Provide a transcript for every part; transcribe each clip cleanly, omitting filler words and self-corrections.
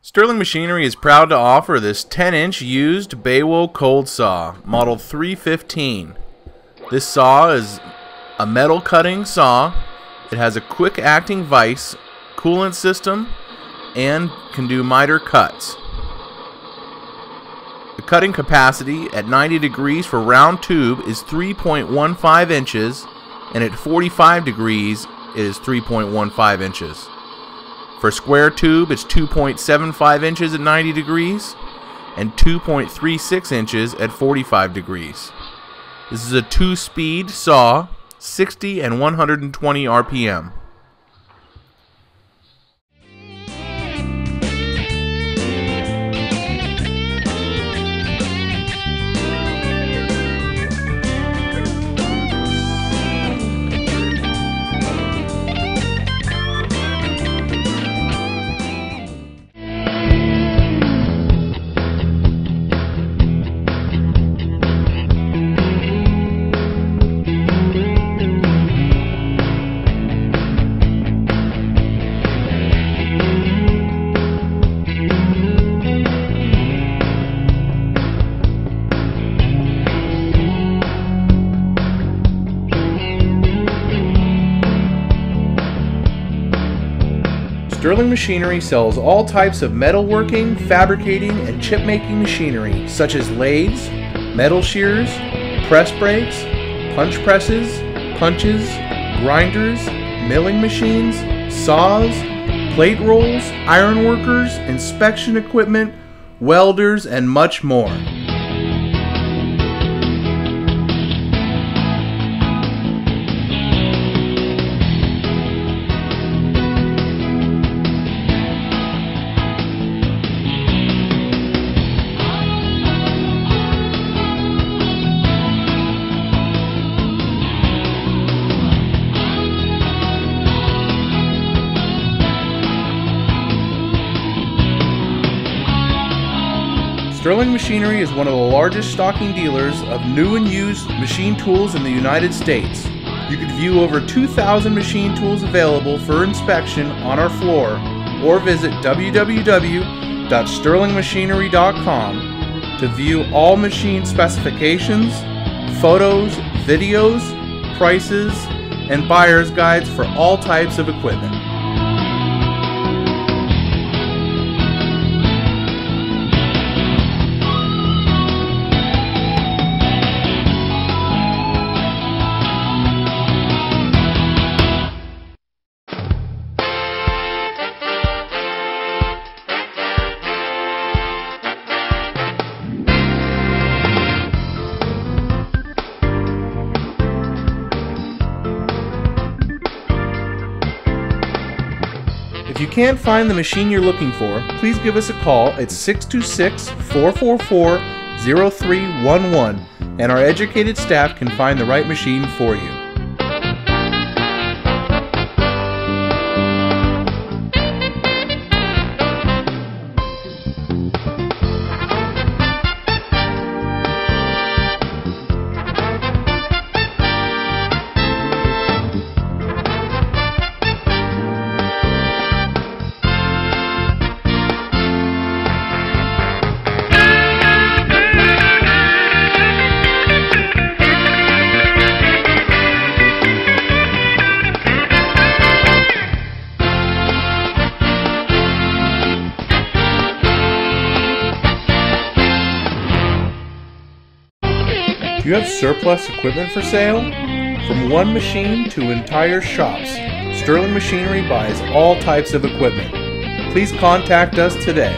Sterling Machinery is proud to offer this 10-inch used Bewo cold saw, model 315. This saw is a metal cutting saw. It has a quick acting vise, coolant system, and can do miter cuts. The cutting capacity at 90 degrees for round tube is 3.15 inches, and at 45 degrees it is 3.15 inches. For square tube, it's 2.75 inches at 90 degrees and 2.36 inches at 45 degrees. This is a 2-speed saw, 60 and 120 RPM. Sterling Machinery sells all types of metalworking, fabricating, and chip-making machinery, such as lathes, metal shears, press brakes, punch presses, punches, grinders, milling machines, saws, plate rolls, ironworkers, inspection equipment, welders, and much more. Sterling Machinery is one of the largest stocking dealers of new and used machine tools in the United States. You can view over 2,000 machine tools available for inspection on our floor, or visit www.sterlingmachinery.com to view all machine specifications, photos, videos, prices, and buyer's guides for all types of equipment. If you can't find the machine you're looking for, please give us a call at 626-444-0311 and our educated staff can find the right machine for you. Do you have surplus equipment for sale? From one machine to entire shops, Sterling Machinery buys all types of equipment. Please contact us today.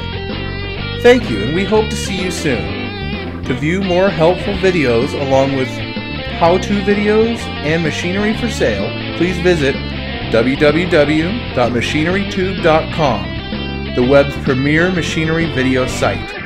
Thank you, and we hope to see you soon. To view more helpful videos along with how-to videos and machinery for sale, please visit www.machinerytube.com, the web's premier machinery video site.